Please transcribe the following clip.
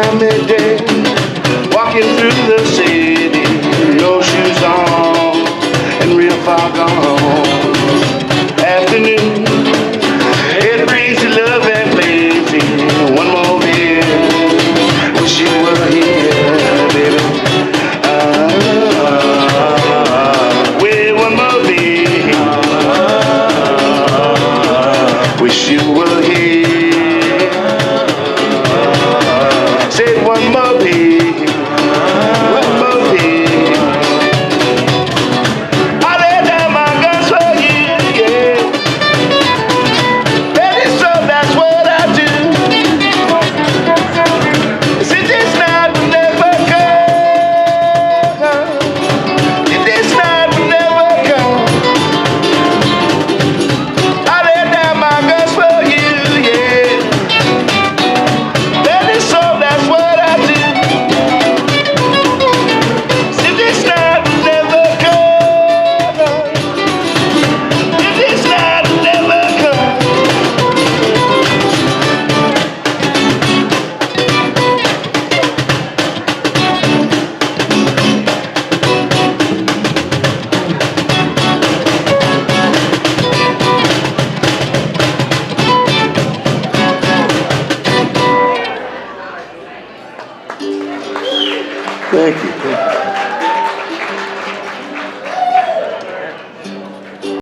around midday, walking through the city, no shoes on and real far gone. Afternoon, it brings you love and plenty. One more beer, wish you were here, baby. Well, one more beer, wish you were here. Say one more beer, one more beer. I lay down my guns for you, yeah. Baby, so that's what I do. See, this night will never come. This night will never come. I lay down my guns for you, yeah. Baby, so that's what I do. See, this night will never come. This night will never come. Thank you.